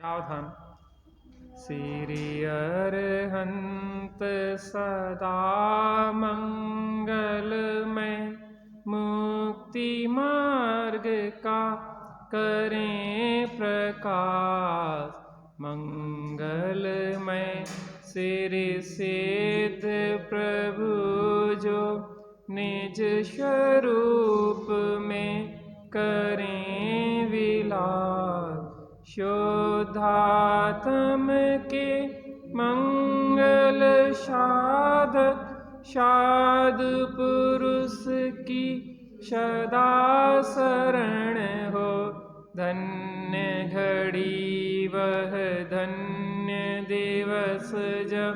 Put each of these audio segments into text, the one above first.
सावधान। श्री अरहंत सदा मंगलमय, मुक्ति मार्ग का करें प्रकाश। मंगलमय श्री सिद्ध प्रभु जो निज स्वरूप में करें विलास। शुद्धात्म के मंगल साधक, साधु पुरुष की सदा शरण हो। धन्य घड़ी वह धन्य दिवस जब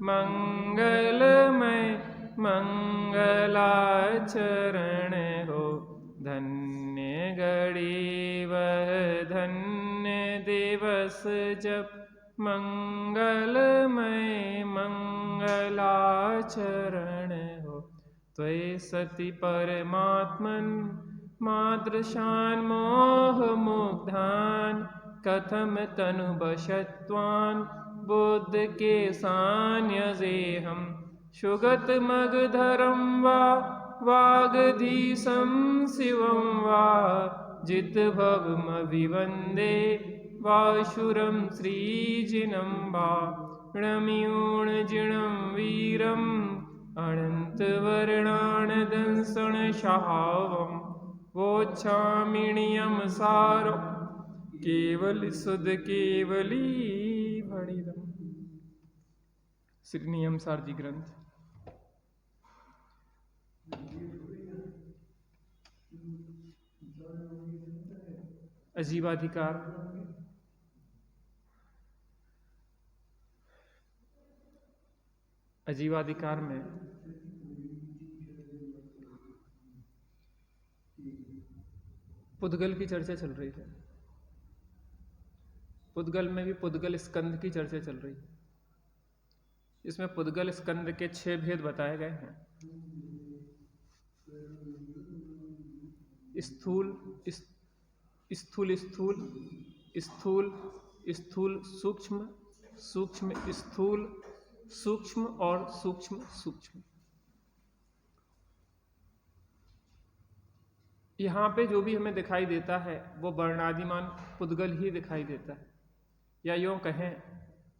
मंगलमय मंगलाचरण हो। धन्य घड़ी वह धन्य दिवस जब मंगलमय मंगलाचरण हो। त्वयि सति परमात्मन मादृशान मोह मुग्धान, कथम तनु बशत्वान बुद्ध के सान्यजेहम। सुगत मगधरम वा वागधीशं शिवं वा, जित भवमभिवन्दे वासुरं श्रीजिनं वा। णमियूणजिणं वीरम् अनन्तवर्णानदंसनशावं, वोच्छामिणियं सारं केवल सुध केवली भणिदम्। श्री नियम सार जी ग्रंथ। अजीवाधिकार। अजीवाधिकार में पुद्गल की चर्चा चल रही है। पुद्गल में भी पुद्गल स्कंद की चर्चा चल रही है। इसमें पुद्गल स्कंद के 6 भेद बताए गए हैं। स्थूल स्थूल स्थूल स्थूल स्थूल सूक्ष्म सूक्ष्म स्थूल सूक्ष्म और सूक्ष्म सूक्ष्म। यहाँ पे जो भी हमें दिखाई देता है वो वर्णादिमान पुद्गल ही दिखाई देता है, या यूँ कहें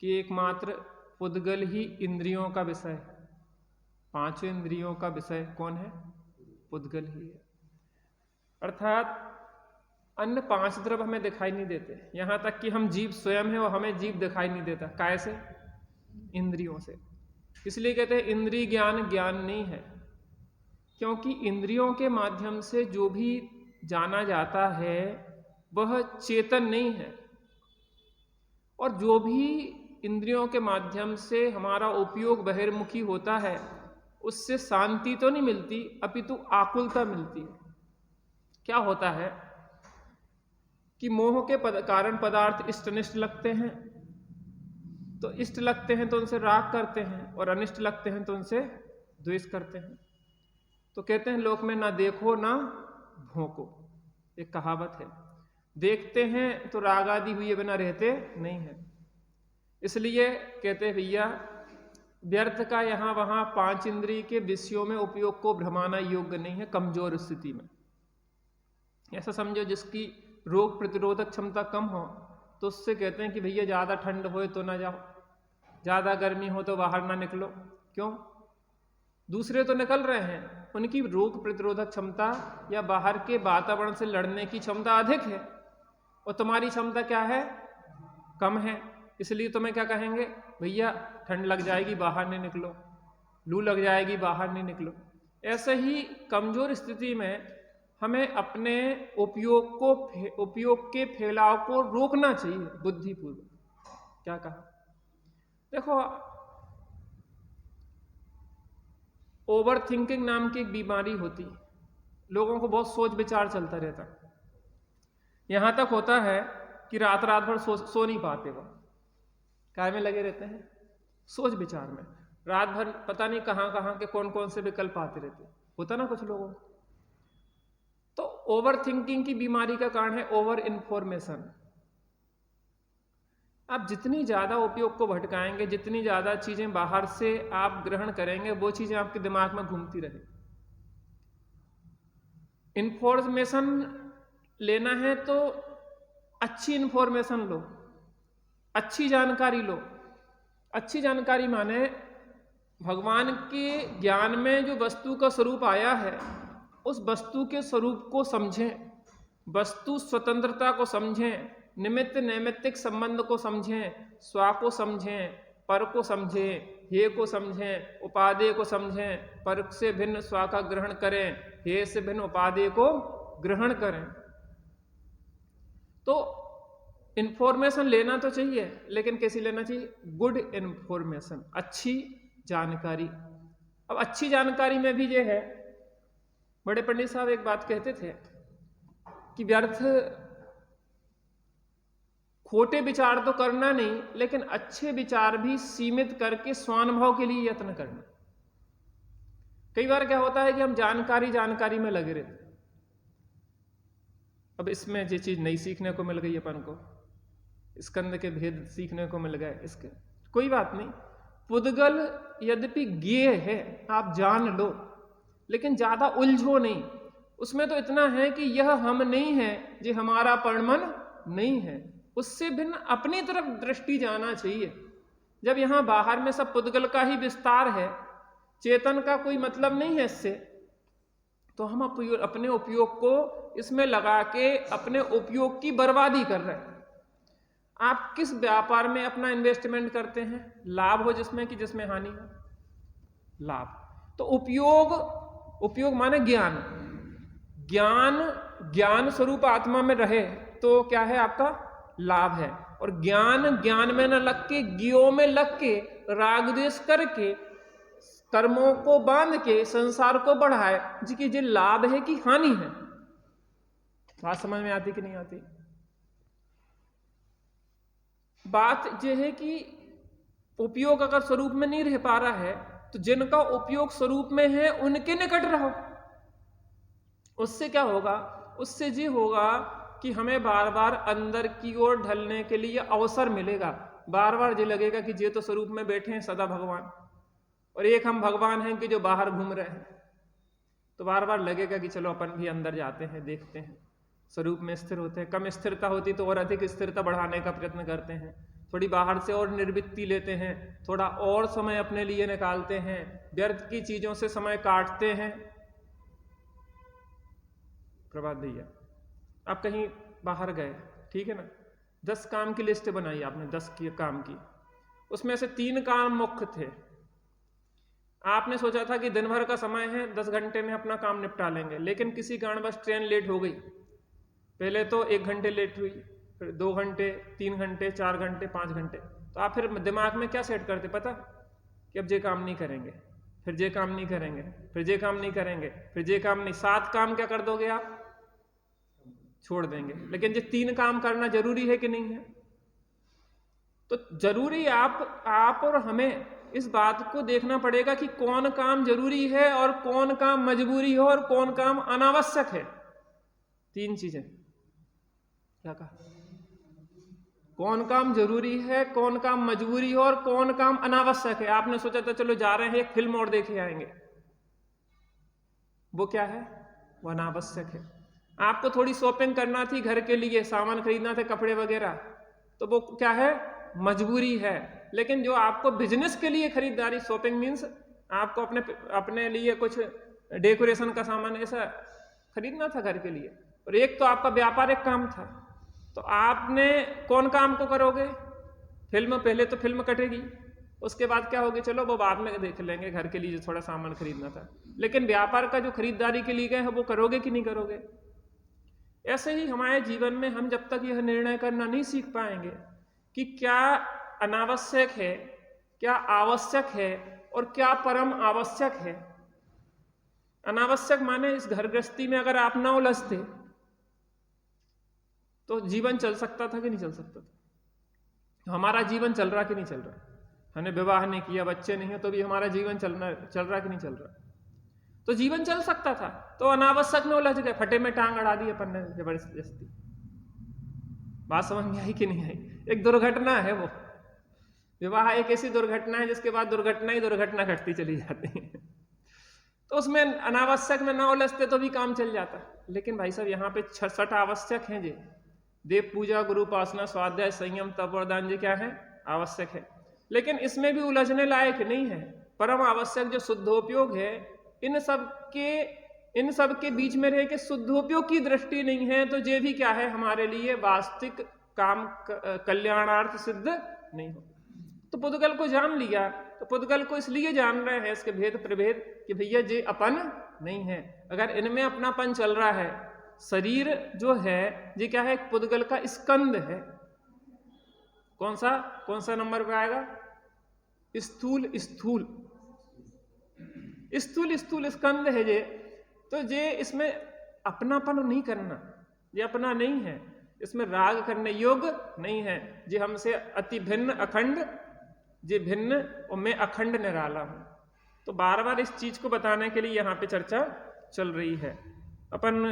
कि एकमात्र पुद्गल ही इंद्रियों का विषय है। 5 इंद्रियों का विषय कौन है? पुद्गल ही है। अर्थात अन्य 5 द्रव्य हमें दिखाई नहीं देते। यहाँ तक कि हम जीव स्वयं है और हमें जीव दिखाई नहीं देता। कैसे? इंद्रियों से। इसलिए कहते हैं इंद्रिय ज्ञान ज्ञान नहीं है, क्योंकि इंद्रियों के माध्यम से जो भी जाना जाता है वह चेतन नहीं है। और जो भी इंद्रियों के माध्यम से हमारा उपयोग बहिर्मुखी होता है उससे शांति तो नहीं मिलती, अपितु आकुलता मिलती है। क्या होता है कि मोह के कारण पदार्थ इष्ट अनिष्ट लगते हैं, तो इष्ट लगते हैं तो उनसे राग करते हैं, और अनिष्ट लगते हैं तो उनसे द्वेष करते हैं। तो कहते हैं लोक में ना देखो ना भोंको, एक कहावत है। देखते हैं तो राग आदि हुए बिना रहते नहीं है। इसलिए कहते हैं भैया व्यर्थ का यहाँ वहाँ 5 इंद्रिय के विषयों में उपयोग को भ्रमाना योग्य नहीं है कमजोर स्थिति में। ऐसा समझो जिसकी रोग प्रतिरोधक क्षमता कम हो तो उससे कहते हैं कि भैया ज़्यादा ठंड हो तो ना जाओ, ज़्यादा गर्मी हो तो बाहर ना निकलो। क्यों? दूसरे तो निकल रहे हैं, उनकी रोग प्रतिरोधक क्षमता या बाहर के वातावरण से लड़ने की क्षमता अधिक है, और तुम्हारी क्षमता क्या है? कम है। इसलिए तुम्हें क्या कहेंगे? भैया ठंड लग जाएगी बाहर नहीं निकलो, लू लग जाएगी बाहर नहीं निकलो। ऐसे ही कमजोर स्थिति में हमें अपने उपयोग के फैलाव को रोकना चाहिए बुद्धिपूर्वक। क्या कहा? देखो, ओवर थिंकिंग नाम की एक बीमारी होती है। लोगों को बहुत सोच विचार चलता रहता है। यहां तक होता है कि रात रात भर सो नहीं पाते, वो काय में लगे रहते हैं? सोच विचार में। रात भर पता नहीं कहां कहां के कौन कौन से विकल्प आते रहते। होता ना कुछ लोगों को। तो ओवर थिंकिंग की बीमारी का कारण है ओवर इंफॉर्मेशन। आप जितनी ज़्यादा उपयोग को भटकाएंगे, जितनी ज़्यादा चीज़ें बाहर से आप ग्रहण करेंगे, वो चीज़ें आपके दिमाग में घूमती रहे। इंफॉर्मेशन लेना है तो अच्छी इंफॉर्मेशन लो, अच्छी जानकारी लो। अच्छी जानकारी माने भगवान के ज्ञान में जो वस्तु का स्वरूप आया है, उस वस्तु के स्वरूप को समझें, वस्तु स्वतंत्रता को समझें, निमित्त नैमित्तिक संबंध को समझें, स्वा को समझें, पर को समझें, हे को समझें, उपादेय को समझें, पर से भिन्न स्वा का ग्रहण करें, हे से भिन्न उपादेय को ग्रहण करें। तो इंफॉर्मेशन लेना तो चाहिए, लेकिन कैसी लेना चाहिए? गुड इंफॉर्मेशन, अच्छी जानकारी। अब अच्छी जानकारी में भी ये है, बड़े पंडित साहब एक बात कहते थे कि व्यर्थ खोटे विचार तो करना नहीं, लेकिन अच्छे विचार भी सीमित करके स्वानुभव के लिए यत्न करना। कई बार क्या होता है कि हम जानकारी में लगे रहते। अब इसमें ये चीज नई सीखने को मिल गई अपन को, स्कंद के भेद सीखने को मिल गए, इसके कोई बात नहीं। पुद्गल यद्यपि ज्ञेय है, आप जान लो, लेकिन ज्यादा उलझो नहीं। उसमें तो इतना है कि यह हम नहीं है, ये हमारा परमन नहीं है। उससे भिन्न अपनी तरफ दृष्टि जाना चाहिए। जब यहां बाहर में सब पुद्गल का ही विस्तार है, चेतन का कोई मतलब नहीं है इससे, तो हम अपने उपयोग को इसमें लगा के अपने उपयोग की बर्बादी कर रहे हैं। आप किस व्यापार में अपना इन्वेस्टमेंट करते हैं? लाभ हो जिसमें कि जिसमें हानि हो? लाभ। तो उपयोग माने ज्ञान। ज्ञान स्वरूप आत्मा में रहे तो क्या है? आपका लाभ है। और ज्ञान में न लग के, ज्ञों में लग के, राग द्वेष करके, कर्मों को बांध के संसार को बढ़ाए, जी ये लाभ है कि हानि है? बात समझ में आती कि नहीं आती? बात यह है कि उपयोग अगर स्वरूप में नहीं रह पा रहा है, तो जिनका उपयोग स्वरूप में है उनके निकट रहो। उससे क्या होगा? उससे ये होगा कि हमें बार बार अंदर की ओर ढलने के लिए अवसर मिलेगा। बार बार ये लगेगा कि ये तो स्वरूप में बैठे हैं सदा भगवान, और एक हम भगवान हैं कि जो बाहर घूम रहे हैं। तो बार बार लगेगा कि चलो अपन भी अंदर जाते हैं, देखते हैं, स्वरूप में स्थिर होते हैं। कम स्थिरता होती तो और अधिक स्थिरता बढ़ाने का प्रयत्न करते हैं, थोड़ी बाहर से और निर्वृत्ति लेते हैं, थोड़ा और समय अपने लिए निकालते हैं, व्यर्थ की चीजों से समय काटते हैं। प्रभात भैया, आप कहीं बाहर गए, ठीक है ना, 10 काम की लिस्ट बनाई आपने, 10 काम की, उसमें से 3 काम मुख्य थे। आपने सोचा था कि दिन भर का समय है, 10 घंटे में अपना काम निपटा लेंगे, लेकिन किसी कारणवश ट्रेन लेट हो गई। पहले तो 1 घंटे लेट हुई, फिर 2 घंटे, 3 घंटे, 4 घंटे, 5 घंटे। तो आप फिर दिमाग में क्या सेट करते पता? कि अब ये काम नहीं करेंगे, फिर ये काम नहीं करेंगे, फिर ये काम नहीं करेंगे, फिर ये काम नहीं। 7 काम क्या कर दोगे आप? छोड़ देंगे। लेकिन ये 3 काम करना जरूरी है कि नहीं है? तो जरूरी आप और हमें इस बात को देखना पड़ेगा कि कौन काम जरूरी है और कौन काम मजबूरी है और कौन काम अनावश्यक है। 3 चीजें। क्या कहा? कौन काम जरूरी है, कौन काम मजबूरी है और कौन काम अनावश्यक है। आपने सोचा था चलो जा रहे हैं एक फिल्म और देखे आएंगे, वो क्या है? वो अनावश्यक है। आपको थोड़ी शॉपिंग करना थी, घर के लिए सामान खरीदना थे, कपड़े वगैरह, तो वो क्या है? मजबूरी है। लेकिन जो आपको बिजनेस के लिए खरीदारी, शॉपिंग मीन्स आपको अपने लिए कुछ डेकोरेशन का सामान ऐसा खरीदना था घर के लिए, और एक तो आपका व्यापारिक काम था, तो आपने कौन काम को करोगे? फिल्म। पहले तो फिल्म कटेगी, उसके बाद क्या होगी? चलो वो बाद में देख लेंगे, घर के लिए जो थोड़ा सामान खरीदना था। लेकिन व्यापार का जो खरीदारी के लिए गए हैं वो करोगे कि नहीं करोगे? ऐसे ही हमारे जीवन में हम जब तक यह निर्णय करना नहीं सीख पाएंगे कि क्या अनावश्यक है, क्या आवश्यक है और क्या परम आवश्यक है। अनावश्यक माने इस घर गृहस्थी में अगर आप ना उलझते तो जीवन चल सकता था कि नहीं चल सकता था? हमारा जीवन चल रहा कि नहीं चल रहा? हमने विवाह नहीं किया, बच्चे नहीं है, तो भी हमारा जीवन चल रहा कि नहीं चल रहा? तो जीवन चल सकता था, तो अनावश्यक में उलझ गए, फटे में टांग अड़ा दी अपन ने जबरदस्ती। बात समझ में आई कि नहीं आई? एक दुर्घटना है वो। विवाह एक ऐसी दुर्घटना है जिसके बाद दुर्घटना ही दुर्घटना घटती चली जाती है। तो उसमें अनावश्यक में ना उलझते तो भी काम चल जाता। लेकिन भाई साहब यहाँ पे 6 आवश्यक हैं जी। देव पूजा, गुरु उपासना, स्वाध्याय, संयम, तप और दान, जी क्या है? आवश्यक है। लेकिन इसमें भी उलझने लायक नहीं है। परम आवश्यक जो शुद्धोपयोग है, इन सब के बीच में रह के शुद्धोपयोग की दृष्टि नहीं है तो ये भी क्या है? हमारे लिए वास्तविक काम कल्याणार्थ सिद्ध नहीं हो। तो पुद्गल को जान लिया, तो पुद्गल को इसलिए जान रहे हैं इसके भेद प्रभेद कि भैया ये अपन नहीं है। अगर इनमें अपनापन चल रहा है, शरीर जो है ये क्या है? एक पुद्गल का स्कंद है। कौन सा नंबर पे आएगा? स्थूल स्कंद है ये। तो ये इसमें अपनापन नहीं करना, ये अपना नहीं है। इसमें राग करने योग्य नहीं है। ये हमसे अति भिन्न अखंड, ये भिन्न और मैं अखंड निराला हूं। तो बार बार इस चीज को बताने के लिए यहां पे चर्चा चल रही है। अपन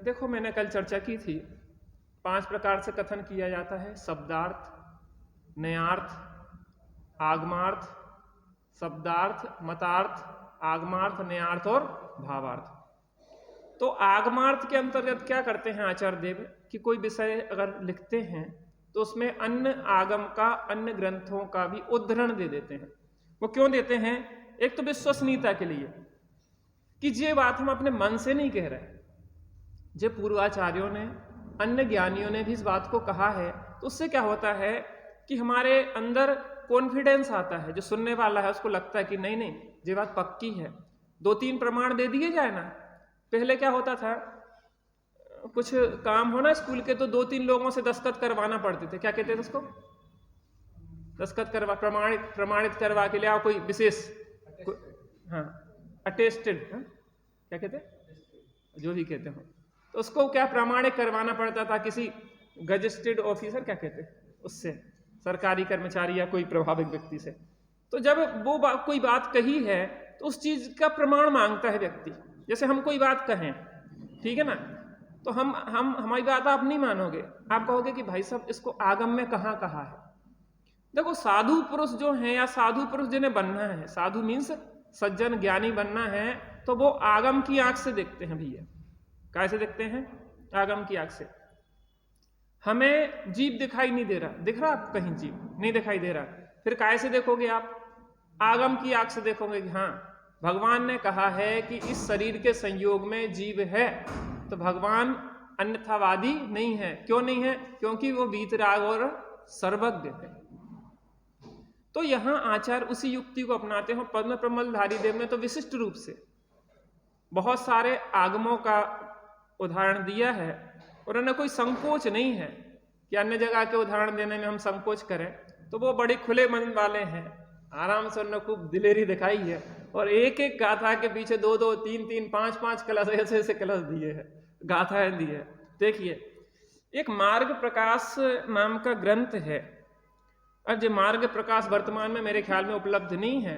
देखो, मैंने कल चर्चा की थी, 5 प्रकार से कथन किया जाता है: शब्दार्थ, नयार्थ, आगमार्थ, शब्दार्थ, मतार्थ, आगमार्थ, नयार्थ और भावार्थ। तो आगमार्थ के अंतर्गत क्या करते हैं आचार्य देव कि कोई विषय अगर लिखते हैं तो उसमें अन्य आगम का, अन्य ग्रंथों का भी उद्धरण दे देते हैं। वो क्यों देते हैं? एक तो विश्वसनीयता के लिए कि ये बात हम अपने मन से नहीं कह रहे, जो पूर्वाचार्यों ने, अन्य ज्ञानियों ने भी इस बात को कहा है। तो उससे क्या होता है कि हमारे अंदर कॉन्फिडेंस आता है। जो सुनने वाला है उसको लगता है कि नहीं नहीं ये बात पक्की है। 2-3 प्रमाण दे दिए जाए ना। पहले क्या होता था, कुछ काम हो ना स्कूल के तो 2-3 लोगों से दस्तखत करवाना पड़ते थे। क्या कहते थे उसको? दस्तखत करवा, प्रमाणित करवा के ले आओ कोई विशेष, हाँ अटेस्टेड, क्या कहते, जो भी कहते हो। तो उसको क्या प्रमाणित करवाना पड़ता था किसी गजेटेड ऑफिसर, क्या कहते, उससे, सरकारी कर्मचारी या कोई प्रभावित व्यक्ति से। तो जब वो कोई बात कही है तो उस चीज का प्रमाण मांगता है व्यक्ति। जैसे हम कोई बात कहें, ठीक है ना, तो हम हमारी बात आप नहीं मानोगे, आप कहोगे कि भाई साहब इसको आगम में कहाँ कहा है। देखो, साधु पुरुष जो हैं या साधु पुरुष जिन्हें बनना है, साधु मीन्स सज्जन ज्ञानी बनना है, तो वो आगम की आंख से देखते हैं भैया। कैसे देखते हैं? आगम की आंख से। हमें जीव दिखाई नहीं दे रहा, दिख रहा आपको कहीं जीव? नहीं दिखाई दे रहा। फिर कैसे देखोगे आप? आगम की आंख से देखोगे कि हाँ भगवान ने कहा है कि इस शरीर के संयोग में जीव है। तो भगवान अन्यथावादी नहीं है। क्यों नहीं है? क्योंकि वो वीतराग और सर्वज्ञ है। तो यहां आचार्य उसी युक्ति को अपनाते हैं। पद्म प्रमलधारी देव ने तो विशिष्ट रूप से बहुत सारे आगमों का उदाहरण दिया है और उन्हें कोई संकोच नहीं है कि अन्य जगह के उदाहरण देने में हम संकोच करें। तो वो बड़े खुले मन वाले हैं, आराम से उन्होंने खूब दिलेरी दिखाई है और एक एक गाथा के पीछे 2-2, 3-3, 5-5 कलश, ऐसे कलश दिए हैं, गाथाएं दी है। देखिए, एक मार्ग प्रकाश नाम का ग्रंथ है। अब ये मार्ग प्रकाश वर्तमान में मेरे ख्याल में उपलब्ध नहीं है,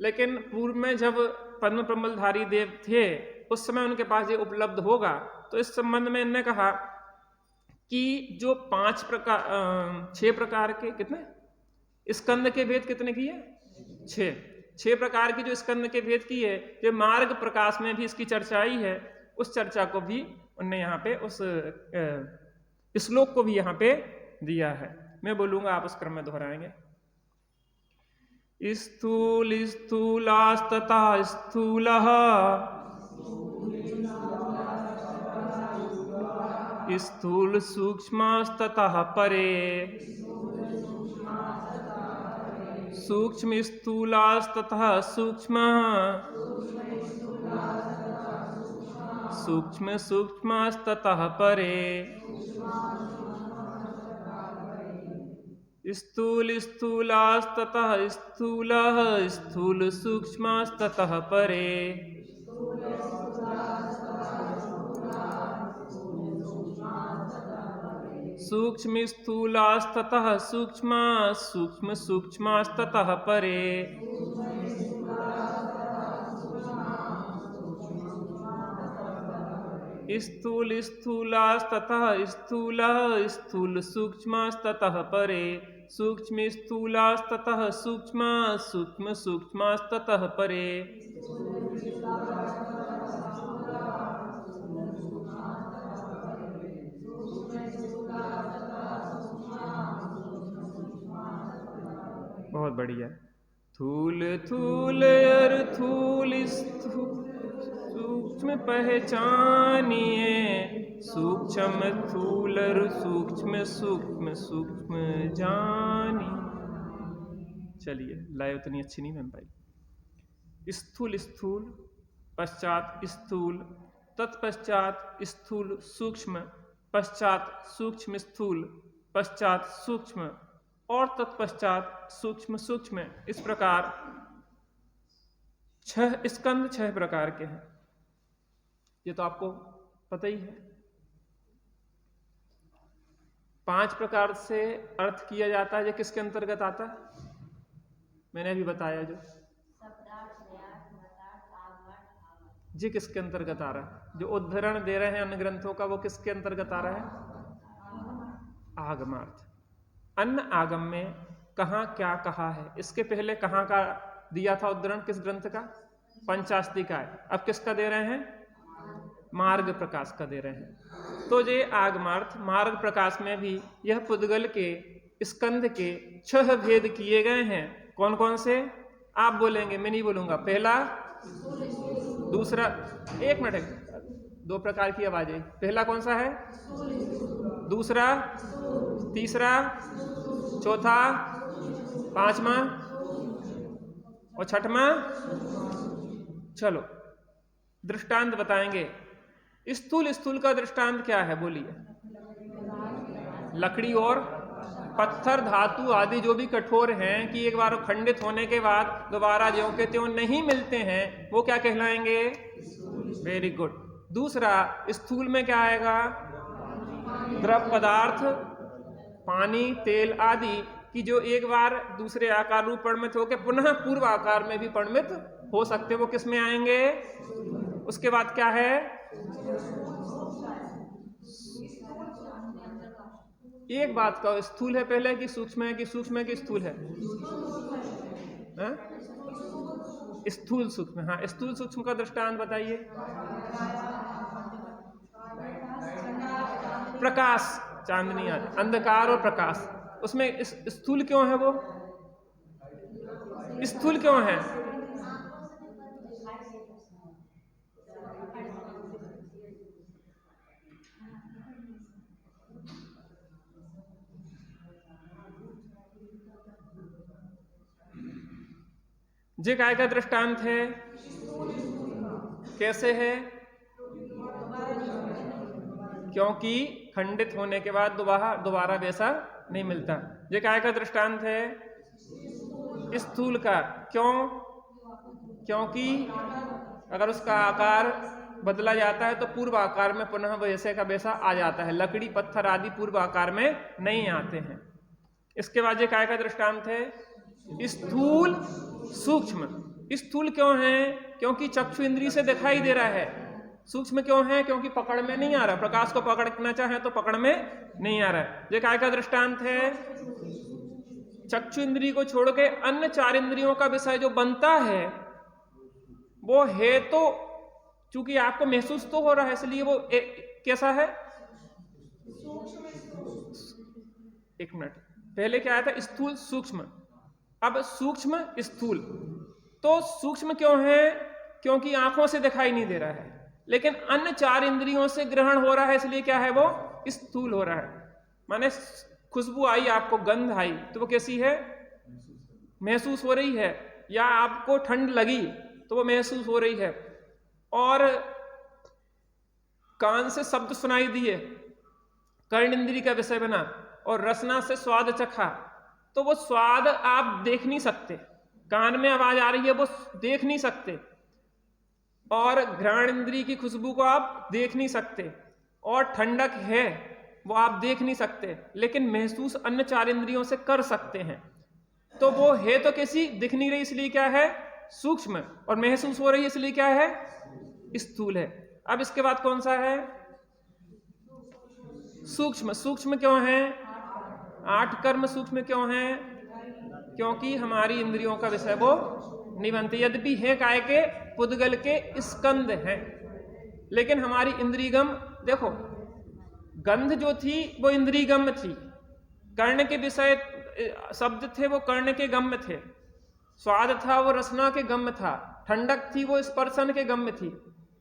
लेकिन पूर्व में जब पद्म प्रमलधारी देव थे उस समय उनके पास ये उपलब्ध होगा। तो इस संबंध में इन्होंने कहा कि जो 6 प्रकार के, कितने स्कंद के भेद कितने किए? 6 प्रकार की जो स्कंद के भेद की है, जो मार्ग प्रकाश में भी इसकी चर्चा आई है, उस चर्चा को भी उन्होंने यहाँ पे उस श्लोक को भी यहाँ पे दिया है। मैं बोलूंगा, आप उस क्रम में दोहराएंगे। स्थूल स्थूलास्तथा स्थूलः, स्थूल सूक्ष्मस्ततः परे, सूक्ष्म स्थूलास्ततः सूक्ष्मः, सूक्ष्म सूक्ष्मस्ततः परे, स्थूल स्थूलास्ततः स्थूलः, स्थूल सूक्ष्मस्ततः परे, सूक्ष्म स्थूलास्ततः सूक्ष्म, सूक्ष्म सूक्ष्मस्ततः परे, स्थूल स्थूलास्ततः स्थूलः स्थूल सूक्ष्मस्ततः परे सूक्ष्म स्थूलास्ततः सूक्ष्म सूक्ष्म सूक्ष्मस्ततः परे। बहुत बढ़िया। थूल थूल और थूल सूक्ष्म पहचानिए सूक्ष्म थूल और सूक्ष्म सूक्ष्म सूक्ष्म जानिए। चलिए, लय उतनी अच्छी नहीं बन पाई। स्थूल स्थूल, पश्चात स्थूल, तत्पश्चात स्थूल सूक्ष्म, पश्चात सूक्ष्म स्थूल, पश्चात सूक्ष्म और तत्पश्चात सूक्ष्म सूक्ष्म। इस प्रकार 6 स्कंद 6 प्रकार के हैं। ये तो आपको पता ही है। 5 प्रकार से अर्थ किया जाता है। ये किसके अंतर्गत आता है? मैंने अभी बताया जो जी किसके अंतर्गत आ रहा है? जो उद्धरण दे रहे हैं अन्य ग्रंथों का, वो किसके अंतर्गत आ रहा है? आगमार्थ। अन्य आगम में कहाँ क्या कहा है? इसके पहले कहाँ का दिया था उद्धरण? किस ग्रंथ का? पंचास्ति का है। अब किसका दे रहे हैं? मार्ग प्रकाश का दे रहे हैं। तो ये आगमार्थ मार्ग प्रकाश में भी यह पुद्गल के स्कंद के 6 भेद किए गए हैं। कौन कौन से? आप बोलेंगे, मैं नहीं बोलूंगा। पहला, दूसरा, 1 मिनट, 2 प्रकार की आवाजें। पहला कौन सा है? दूसरा, तीसरा, चौथा, 5वां और 6वां। चलो दृष्टांत बताएंगे। स्थूल स्थूल का दृष्टांत क्या है? बोलिए। लकड़ी और पत्थर, धातु आदि जो भी कठोर हैं कि एक बार खंडित होने के बाद दोबारा ज्यों के त्यों नहीं मिलते हैं, वो क्या कहलाएंगे? Very good. दूसरा, स्थूल में क्या आएगा? द्रव पदार्थ, पानी, तेल आदि कि जो एक बार दूसरे आकार रूप परिणमित होकर पुनः पूर्व आकार में भी परिणमित हो सकते, वो किस में आएंगे? उसके बाद क्या है? एक बात का, स्थूल है पहले कि सूक्ष्म है? कि सूक्ष्म है कि स्थूल है? स्थूल सूक्ष्म। हाँ, स्थूल सूक्ष्म का दृष्टांत बताइए। प्रकाश, चांदनी आदि, अंधकार और प्रकाश। उसमें स्थूल क्यों है? वो स्थूल क्यों है? जे काय का दृष्टांत है? कैसे है? क्योंकि खंडित होने के बाद दोबारा वैसा नहीं मिलता। जे काय का दृष्टांत है? स्थूल का। क्यों? क्योंकि अगर उसका आकार बदला जाता है तो पूर्व आकार में पुनः वैसे का वैसा आ जाता है। लकड़ी, पत्थर आदि पूर्व आकार में नहीं आते हैं। इसके बाद ये काय का दृष्टांत है? स्थूल सूक्ष्म। स्थूल क्यों है? क्योंकि चक्षु इंद्रिय से दिखाई दे रहा है। सूक्ष्म क्यों है? क्योंकि पकड़ में नहीं आ रहा। प्रकाश को पकड़ना चाहे तो पकड़ में नहीं आ रहा है। ये काय का दृष्टांत है? चक्षु इंद्रिय को छोड़ के अन्य 4 इंद्रियों का विषय जो बनता है वो है, तो चूंकि आपको महसूस तो हो रहा है, इसलिए वो कैसा है? एक मिनट, पहले क्या आया था? स्थूल सूक्ष्म। अब सूक्ष्म स्थूल। तो सूक्ष्म क्यों है? क्योंकि आंखों से दिखाई नहीं दे रहा है, लेकिन अन्य 4 इंद्रियों से ग्रहण हो रहा है, इसलिए क्या है? वो स्थूल हो रहा है। माने खुशबू आई, आपको गंध आई, तो वो कैसी है? महसूस हो रही है। या आपको ठंड लगी तो वो महसूस हो रही है। और कान से शब्द सुनाई दिए, कर्ण इंद्रिय का विषय बना, और रसना से स्वाद चखा, तो वो स्वाद आप देख नहीं सकते। कान में आवाज आ रही है, वो देख नहीं सकते। और घ्राण इंद्रिय की खुशबू को आप देख नहीं सकते। और ठंडक है, वो आप देख नहीं सकते, लेकिन महसूस अन्य 4 इंद्रियों से कर सकते हैं। तो वो है तो कैसी? दिख नहीं रही, इसलिए क्या है? सूक्ष्म। और महसूस हो रही है, इसलिए क्या है? स्थूल है। अब इसके बाद कौन सा है? सूक्ष्म। सूक्ष्म क्यों है? 8 कर्म सूक्ष्म क्यों है? क्योंकि हमारी इंद्रियों का विषय वो नहीं बनते, यद्यपि है काय के, पुद्गल के स्कंद हैं, लेकिन हमारी इंद्रियगम, देखो गंध जो थी वो इंद्रियगम थी, कर्ण के विषय शब्द थे वो कर्ण के गम्य थे, स्वाद था वो रसना के गम्य था, ठंडक थी वो स्पर्शन के गम्य थी,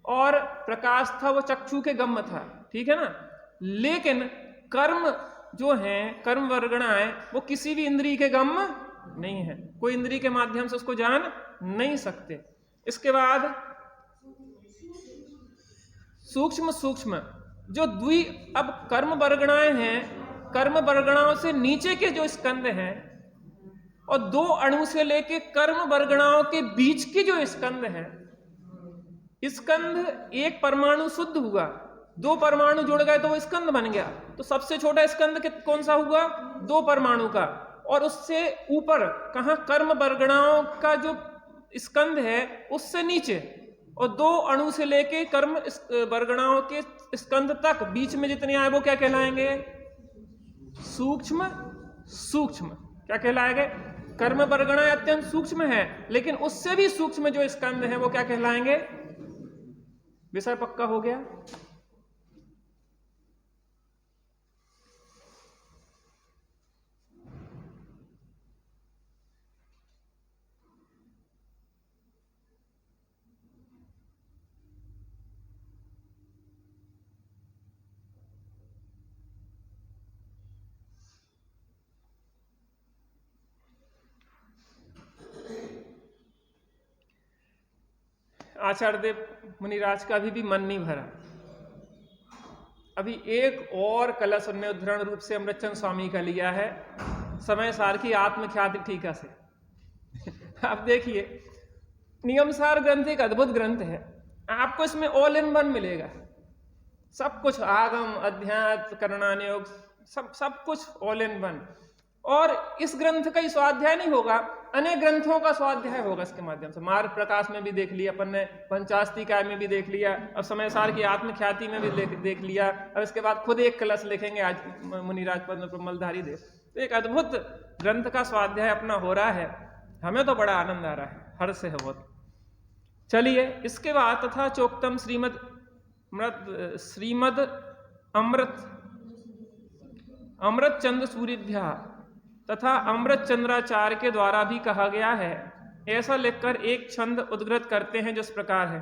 और प्रकाश था वो चक्षु के गम्य था, ठीक है ना। लेकिन कर्म जो है, कर्म वर्गणाएं, वो किसी भी इंद्रिय के गम्य नहीं है, कोई इंद्रिय के माध्यम से उसको जान नहीं सकते। इसके बाद सूक्ष्म सूक्ष्म जो द्वि, अब कर्म वर्गणाएं हैं, कर्म वर्गणाओं से नीचे के जो स्कंद हैं, और 2 अणु से लेके कर्म वर्गणाओं के बीच के जो स्कंद हैं, स्कंद एक परमाणु शुद्ध हुआ, 2 परमाणु जुड़ गए तो वो स्कंद बन गया, तो सबसे छोटा स्कंद कौन सा हुआ? 2 परमाणु का, और उससे ऊपर कहां? कर्म वर्गणाओं का जो स्कंद है उससे नीचे, और 2 अणु से लेके कर्म वर्गणाओं के स्कंद तक बीच में जितने आए वो क्या कहलाएंगे? सूक्ष्म सूक्ष्म। क्या कहलाएंगे? कर्म वर्गणाएं अत्यंत सूक्ष्म है, लेकिन उससे भी सूक्ष्म जो स्कंद है वो क्या कहलाएंगे? विषय पक्का हो गया? आचार्य देव मुनिराज का अभी भी मन नहीं भरा। अभी एक और कलश उन्होंने उद्धरण रूप से अमृतचंद स्वामी का लिया है, समय सार की आत्मख्याति टीका से। आप देखिए, नियमसार ग्रंथ एक अद्भुत ग्रंथ है, आपको इसमें ऑल इन वन मिलेगा, सब कुछ, आगम अध्यात्म करणानुयोग, सब कुछ ऑल इन वन। और इस ग्रंथ का ही स्वाध्याय नहीं होगा, अनेक ग्रंथों का स्वाध्याय होगा इसके माध्यम से। मार्ग प्रकाश में भी देख लिया अपन ने, पंचास्तिकाय में भी देख लिया, अब समय सार की आत्मख्याति में भी देख लिया, और इसके बाद खुद एक कलश लिखेंगे आज मुनिराज पद्म मलधारी देव। तो एक अद्भुत ग्रंथ का स्वाध्याय अपना हो रहा है, हमें तो बड़ा आनंद आ रहा है, हर्ष है बहुत। चलिए, इसके बाद तथा चोक्तम श्रीमद अमृत चंद्र सूर्यभ्या तथा अमृत चंद्राचार्य के द्वारा भी कहा गया है, ऐसा लिखकर एक छंद उद्गृत करते हैं जो इस प्रकार है।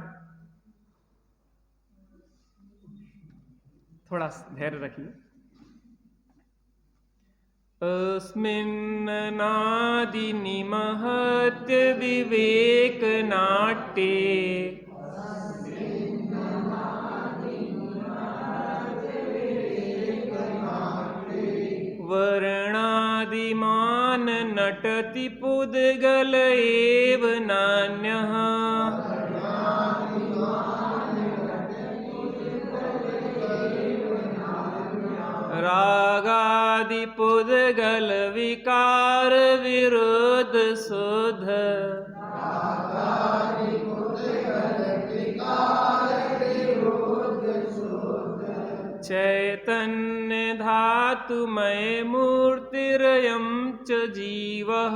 थोड़ा धैर्य रखिए। अस्मिन्नादि निमहत विवेक नाट्ये वर्णादिमान नटति पुद्गल एव नान्यः रागादि पुद्गल विकार विरोध शुद्ध चैतन्य धातुमय मूर्तिरयं च जीवः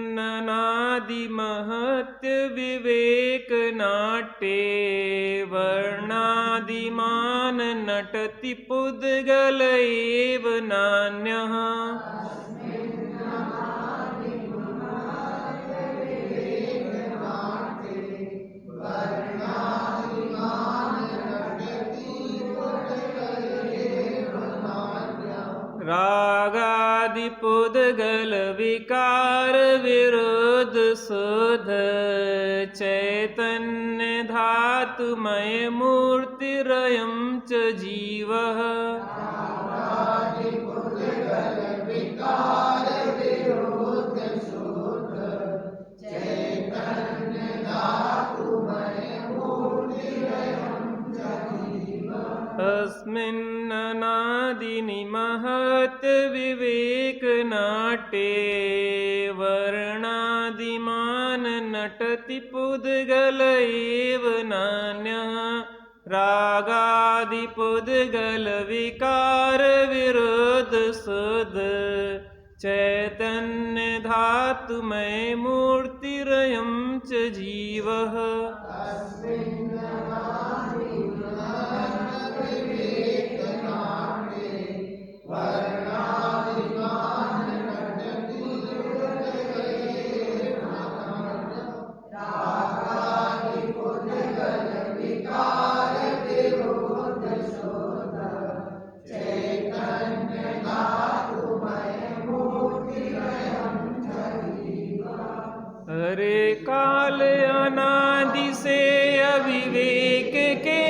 अस्मिन्नादि महत्य विवेक नाट्ये वर्णादिमान नटति पुद्गल एव नान्यः रागादि पुद्गल विकार विरोध शुद्ध चैतन्य धातुमय मूर्तिरयं च जीवः अस्मिन्नादि निमहत विवेक नाट्ये वर्णा वर्णादिमान नटति पुद्गल एव नान्यः रागादि पुद्गल विकार विरोध सुध चैतन्य धातुमय मूर्तिरयं च जीवः। हरे काल अनादि से अविवेक के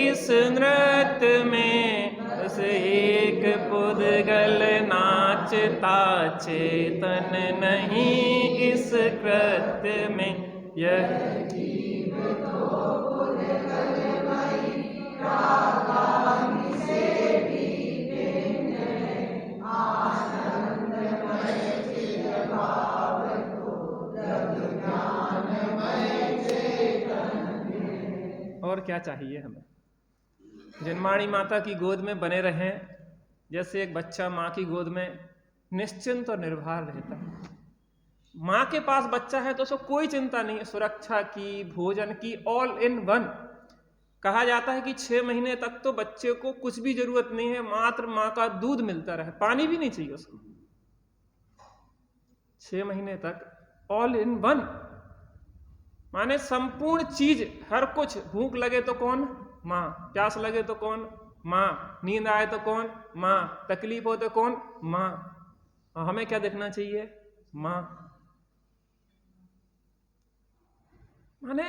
इस नृत्य में बस एक पुद्गल नाचता चेतन नहीं इस कृत्य में। यह जीव तो पुद्गल वही रागादि से भी भिन्न है, आनंदमय चिद्भाव और क्या चाहिए हमें। जन्माणी माता की गोद में बने रहें जैसे एक बच्चा माँ की गोद में निश्चिंत और निर्भर रहता है। माँ के पास बच्चा है तो उसको कोई चिंता नहीं है, सुरक्षा की, भोजन की, ऑल इन वन। कहा जाता है कि 6 महीने तक तो बच्चे को कुछ भी जरूरत नहीं है, मात्र माँ का दूध मिलता रहे, पानी भी नहीं चाहिए उसको। 6 महीने तक ऑल इन वन, माने संपूर्ण चीज, हर कुछ। भूख लगे तो कौन? माँ। प्यास लगे तो कौन? माँ। नींद आए तो कौन? माँ। तकलीफ हो तो कौन? माँ। और हमें क्या देखना चाहिए? माँ। माने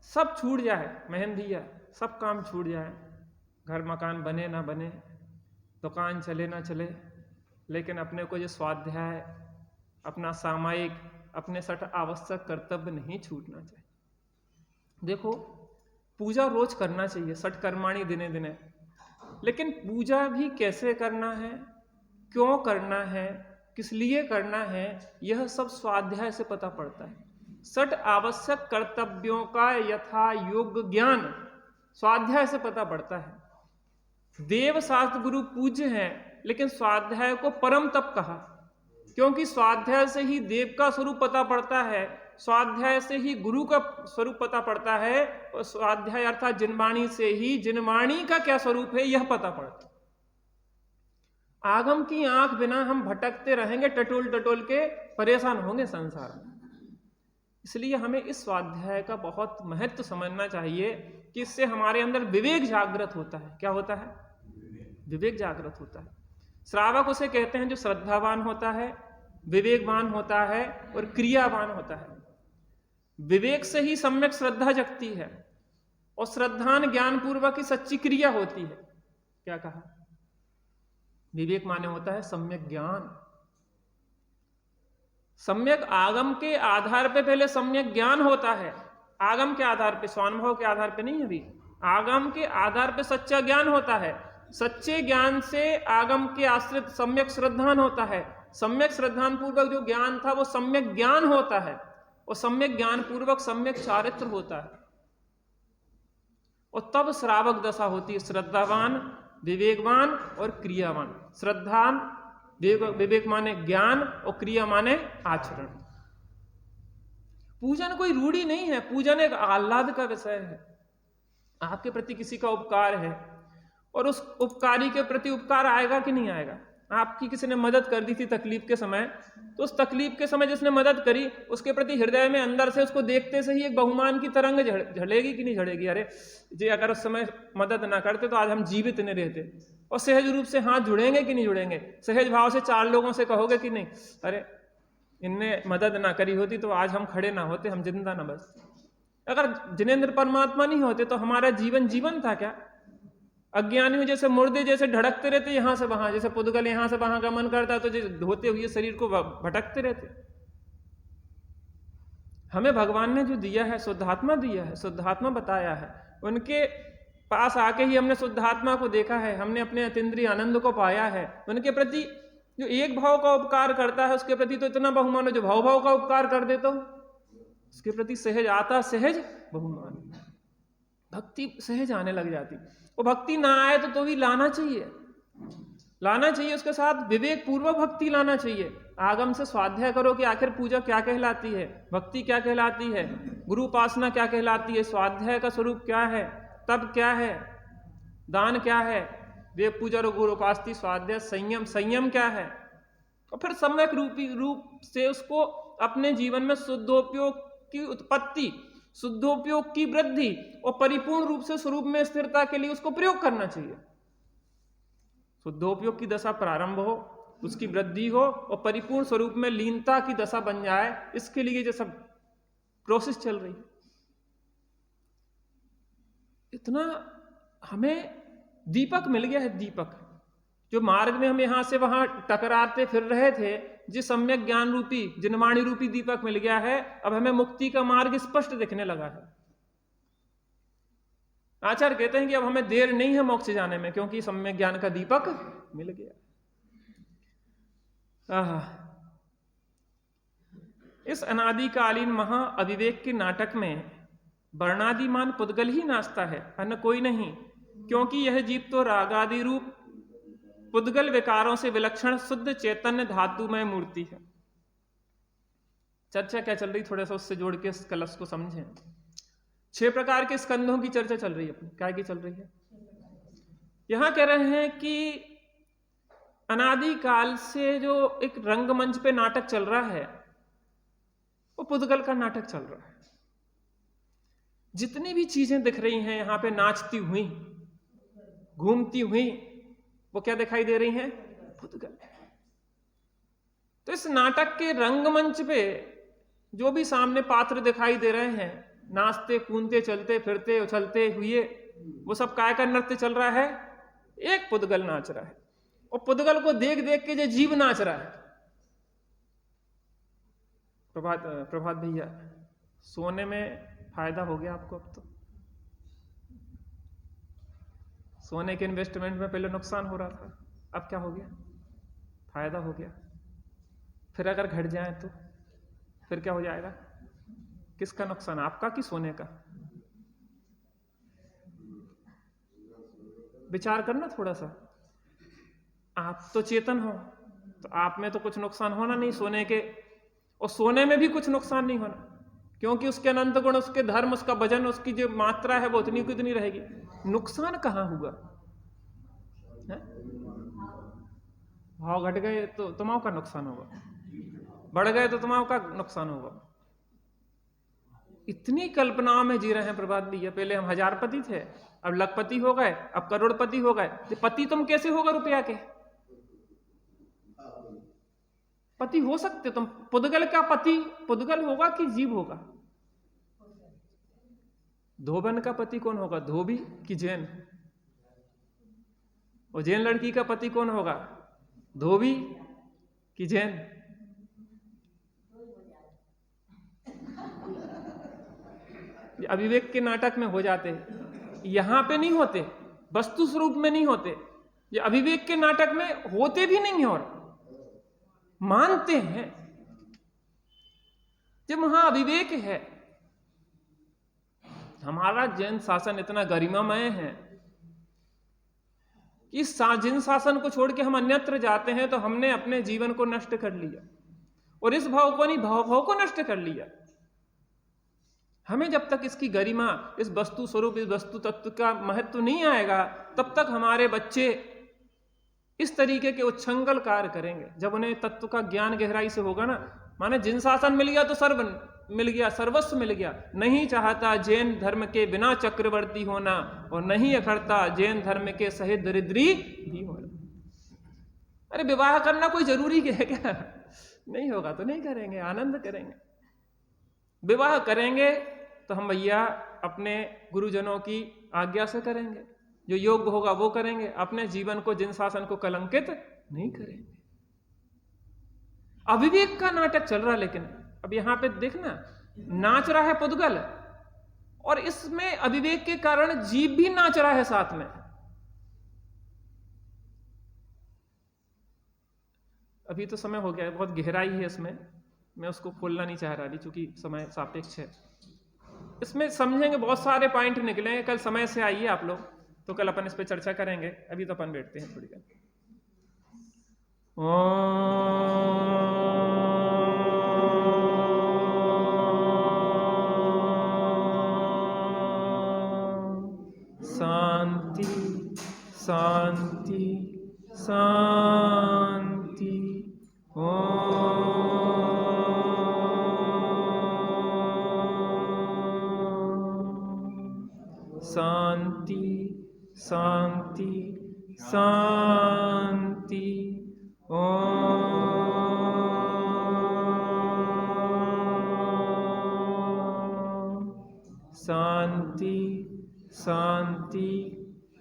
सब छूट जाए, मेहंदिया सब काम छूट जाए, घर मकान बने ना बने, दुकान चले ना चले, लेकिन अपने को जो स्वाध्याय, अपना सामायिक, अपने सठ आवश्यक कर्तव्य नहीं छूटना चाहिए। देखो, पूजा रोज करना चाहिए, सठ कर्माणी दिने दिने, लेकिन पूजा भी कैसे करना है, क्यों करना है, किस लिए करना है, यह सब स्वाध्याय से पता पड़ता है। सठ आवश्यक कर्तव्यों का यथा योग्य ज्ञान स्वाध्याय से पता पड़ता है। देव शास्त्र गुरु पूज्य हैं, लेकिन स्वाध्याय को परम तप कहा, क्योंकि स्वाध्याय से ही देव का स्वरूप पता पड़ता है, स्वाध्याय से ही गुरु का स्वरूप पता पड़ता है, और स्वाध्याय अर्थात जिनवाणी से ही जिनवाणी का क्या स्वरूप है यह पता पड़ता है। आगम की आंख बिना हम भटकते रहेंगे, टटोल टटोल के परेशान होंगे संसार में। इसलिए हमें इस स्वाध्याय का बहुत महत्व समझना चाहिए कि इससे हमारे अंदर विवेक जागृत होता है। क्या होता है? विवेक जागृत होता है। श्रावक उसे कहते हैं जो श्रद्धावान होता है, विवेकवान होता है और क्रियावान होता है। विवेक से ही सम्यक श्रद्धा जगती है, और श्रद्धान ज्ञान पूर्वक ही सच्ची क्रिया होती है। क्या कहा? विवेक माने होता है सम्यक ज्ञान। सम्यक आगम के आधार पे पहले सम्यक ज्ञान होता है, आगम के आधार पे, स्वानुभव के आधार पे नहीं। अभी आगम के आधार पे सच्चा ज्ञान होता है, सच्चे ज्ञान से आगम के आश्रित सम्यक श्रद्धान होता है, सम्यक श्रद्धान पूर्वक जो ज्ञान था वो सम्यक ज्ञान होता है, और सम्यक ज्ञान पूर्वक सम्यक चारित्र होता है, और तब श्रावक दशा होती है, श्रद्धावान, विवेकवान और क्रियावान। श्रद्धान, विवेक माने ज्ञान, और क्रिया माने आचरण। पूजन कोई रूढ़ी नहीं है, पूजन एक आह्लाद का विषय है। आपके प्रति किसी का उपकार है, और उस उपकारी के प्रति उपकार आएगा कि नहीं आएगा? आपकी किसी ने मदद कर दी थी तकलीफ के समय, तो उस तकलीफ के समय जिसने मदद करी उसके प्रति हृदय में अंदर से उसको देखते से ही एक बहुमान की तरंग झड़ेगी कि नहीं झड़ेगी? अरे जी, अगर उस समय मदद ना करते तो आज हम जीवित नहीं रहते। और सहज रूप से हाथ जुड़ेंगे कि नहीं जुड़ेंगे? सहज भाव से 4 लोगों से कहोगे कि नहीं, अरे इनने मदद ना करी होती तो आज हम खड़े ना होते, हम जिंदा ना बचते। अगर जिनेंद्र परमात्मा नहीं होते तो हमारा जीवन था क्या? अज्ञानी जैसे मुर्दे जैसे ढड़कते रहते यहां से वहां, जैसे पुद्गल यहां से वहां का मन करता है तो धोते हुए शरीर को भटकते रहते। हमें भगवान ने जो दिया है, शुद्धात्मा दिया है, शुद्धात्मा बताया है, उनके पास आके ही हमने शुद्धात्मा को देखा है, हमने अपने अतीन्द्रिय आनंद को पाया है, उनके प्रति जो एक भाव का उपकार करता है उसके प्रति तो इतना बहुमान है, जो भाव भाव का उपकार कर दे तो उसके प्रति सहज आता सहज बहुमान। भक्ति सहज आने लग जाती। वो भक्ति ना आए तो भी लाना चाहिए उसके साथ विवेक पूर्वक भक्ति लाना चाहिए। आगम से स्वाध्याय करो कि आखिर पूजा क्या कहलाती है, भक्ति क्या कहलाती है, गुरु उपासना क्या कहलाती है, स्वाध्याय का स्वरूप क्या है, तप क्या है, दान क्या है, देव पूजा गुरु उपासना स्वाध्याय संयम क्या है, और फिर सम्यक रूप से उसको अपने जीवन में शुद्धोपयोग की उत्पत्ति, शुद्धोपयोग की वृद्धि और परिपूर्ण रूप से स्वरूप में स्थिरता के लिए उसको प्रयोग करना चाहिए। शुद्धोपयोग की दशा प्रारंभ हो, उसकी वृद्धि हो और परिपूर्ण स्वरूप में लीनता की दशा बन जाए, इसके लिए जो सब प्रोसेस चल रही है। इतना हमें दीपक मिल गया है, दीपक जो मार्ग में हम यहां से वहां टकराते फिर रहे थे, जिस सम्यक ज्ञान रूपी जिनवाणी रूपी दीपक मिल गया है, अब हमें मुक्ति का मार्ग स्पष्ट दिखने लगा है। आचार्य कहते हैं कि अब हमें देर नहीं है मोक्ष जाने में, क्योंकि सम्यक ज्ञान का दीपक मिल गया। इस अनादिकालीन महा अविवेक के नाटक में वर्णादिमान पुद्गल ही नाचता है, अन्य कोई नहीं, क्योंकि यह जीव तो रागादि रूप पुद्गल विकारों से विलक्षण शुद्ध चैतन्य धातुमय मूर्ति है। चर्चा क्या चल रही, थोड़ा सा उससे जोड़ के इस कलश को समझें। 6 प्रकार के स्कंधों की चर्चा चल रही है अपनी, क्या की चल रही है। यहां कह रहे हैं कि अनादिकाल से जो एक रंगमंच पे नाटक चल रहा है वो पुद्गल का नाटक चल रहा है। जितनी भी चीजें दिख रही हैं यहां पे नाचती हुई घूमती हुई, वो क्या दिखाई दे रही हैं, पुद्गल। तो इस नाटक के रंगमंच पे जो भी सामने पात्र दिखाई दे रहे हैं, नाचते कूदते चलते फिरते उछलते हुए, वो सब काय का नृत्य चल रहा है, एक पुद्गल नाच रहा है। और पुद्गल को देख देख के जो जीव नाच रहा है। प्रभात भैया, सोने में फायदा हो गया आपको। अब तो सोने के इन्वेस्टमेंट में पहले नुकसान हो रहा था, अब क्या हो गया, फायदा हो गया। फिर अगर घट जाए तो फिर क्या हो जाएगा, किसका नुकसान, आपका कि सोने का? विचार करना थोड़ा सा। आप तो चेतन हो, तो आप में तो कुछ नुकसान होना नहीं सोने के, और सोने में भी कुछ नुकसान नहीं होना, क्योंकि उसके अनंत गुण, उसके धर्म, उसका वजन, उसकी जो मात्रा है वो उतनी की उतनी रहेगी। नुकसान कहां हुआ? भाव घट गए तो तुम्हारा का नुकसान होगा, बढ़ गए तो तुम्हारा का नुकसान होगा। इतनी कल्पनाओं में जी रहे हैं प्रभात भैया। पहले हम हजारपति थे, अब लखपति हो गए, अब करोड़पति हो गए। तो पति तुम कैसे होगा रुपया के? पति हो सकते तुम? पुद्गल का पति पुद्गल होगा कि जीव होगा? धोबन का पति कौन होगा, धोबी कि जैन? और जैन लड़की का पति कौन होगा, धोबी कि जैन? अविवेक के नाटक में हो जाते हैं, यहां पे नहीं होते, वस्तु स्वरूप में नहीं होते। ये अविवेक के नाटक में होते भी नहीं और मानते हैं। जब वहां अविवेक है, हमारा जैन शासन इतना गरिमामय है कि जिन शासन को छोड़ के हम अन्यत्र जाते हैं तो हमने अपने जीवन को नष्ट कर लिया, और इस भाव को नहीं, भाव को नष्ट कर लिया। हमें जब तक इसकी गरिमा, इस वस्तु स्वरूप, इस वस्तु तत्व का महत्व नहीं आएगा, तब तक हमारे बच्चे इस तरीके के उच्छृंखल कार्य करेंगे। जब उन्हें तत्व का ज्ञान गहराई से होगा ना, माने जिन शासन मिल गया तो सर्व मिल गया, सर्वस्व मिल गया। नहीं चाहता जैन धर्म के बिना चक्रवर्ती होना, और नहीं अखड़ता जैन धर्म के सहित दरिद्री भी होना। अरे विवाह करना कोई जरूरी है क्या? नहीं होगा तो नहीं करेंगे, आनंद करेंगे। विवाह करेंगे तो हम भैया अपने गुरुजनों की आज्ञा से करेंगे, जो योग्य होगा वो करेंगे, अपने जीवन को, जिन शासन को कलंकित नहीं करेंगे। अविवेक का नाटक चल रहा है, लेकिन अब यहां पे देखना, नाच रहा है पुद्गल, और इसमें अविवेक के कारण जीव भी नाच रहा है साथ में। अभी तो समय हो गया है, बहुत गहराई है इसमें, मैं उसको खोलना नहीं चाह रहा अभी, चूंकि समय सापेक्ष है। इसमें समझेंगे, बहुत सारे पॉइंट निकलेंगे। कल समय से आइए आप लोग, तो कल अपन इस पर चर्चा करेंगे। अभी तो अपन बैठते हैं थोड़ी देर। शांति शांति शांति। शांति शांति शांति। शांति शांति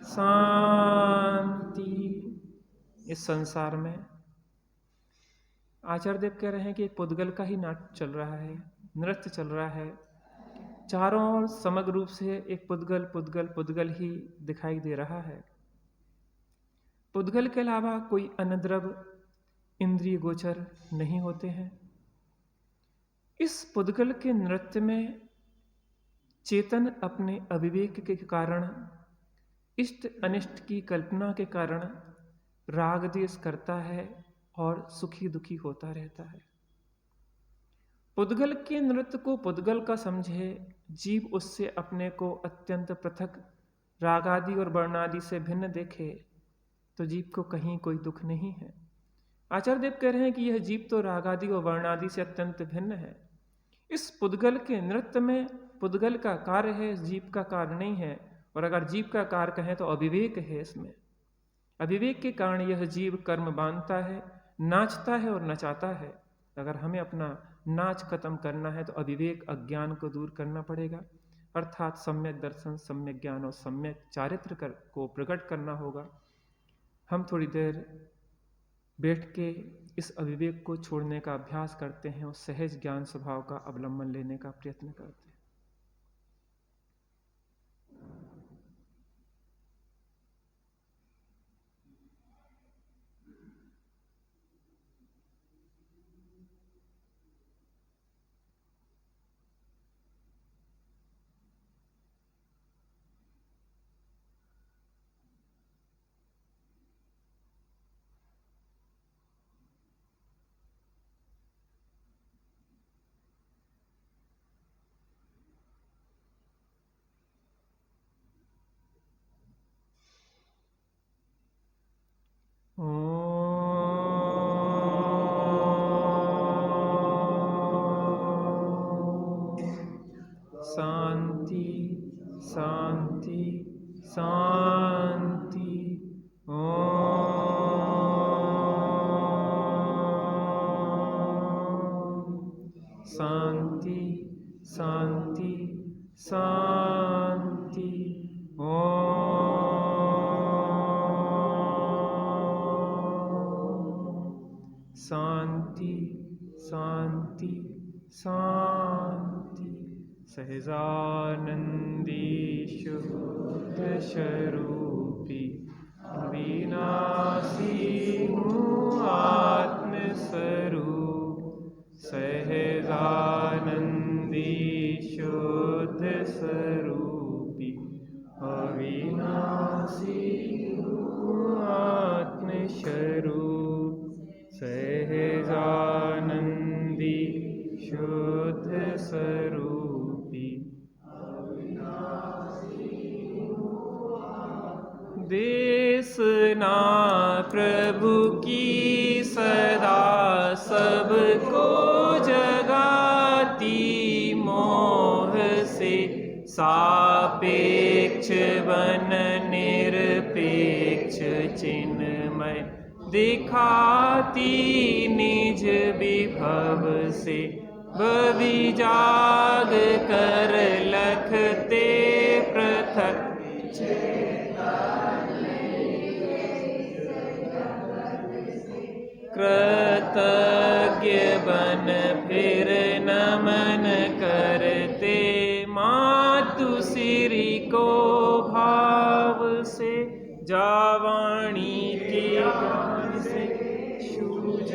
शांति। इस संसार में आचार्य देव कह रहे हैं कि एक पुद्गल का ही नाट्य चल रहा है, नृत्य चल रहा है। चारों ओर समग्र रूप से एक पुद्गल पुद्गल पुद्गल ही दिखाई दे रहा है। पुद्गल के अलावा कोई अन्य द्रव्य इंद्रिय गोचर नहीं होते हैं। इस पुद्गल के नृत्य में चेतन अपने अविवेक के कारण, इष्ट अनिष्ट की कल्पना के कारण राग द्वेष करता है और सुखी दुखी होता रहता है। पुद्गल के नृत्य को पुद्गल का समझे, जीव उससे अपने को अत्यंत पृथक रागादि और वर्णादि से भिन्न देखे, तो जीव को कहीं कोई दुख नहीं है। आचार्य देव कह रहे हैं कि यह जीव तो रागादि और वर्णादि से अत्यंत भिन्न है। इस पुद्गल के नृत्य में पुद्गल का कार्य है, जीव का कार्य नहीं है। और अगर जीव का कार्य कहें तो अविवेक है इसमें। अविवेक के कारण यह जीव कर्म बांधता है, नाचता है और नचाता है। अगर हमें अपना नाच खत्म करना है तो अविवेक अज्ञान को दूर करना पड़ेगा, अर्थात सम्यक दर्शन, सम्यक ज्ञान और सम्यक चारित्र को प्रकट करना होगा। हम थोड़ी देर बैठ के इस अविवेक को छोड़ने का अभ्यास करते हैं और सहज ज्ञान स्वभाव का अवलंबन लेने का प्रयत्न करते हैं। शांति शांति शांति। शांति शांति शांति। शांति शांति शांति। सहजानंदी शुद्ध स्वरूपी अविनाशी हूँ आत्मस्वरूप। सहजानंदी शुद्ध स्वरूपी अविनाशी हूँ आत्मस्वरूप। सहजानंदी शुद्ध स्वरूपी देशना प्रभु की सदा सबको जगाती मोह से सापेक्ष बन निरपेक्ष चिन्मय दिखाती निज विभव से बविजाग कर लखते पृथक कृतज्ञ बन फिर नमन करते मातु सिरि को भाव से जावाणी के ज्ञान से शूझ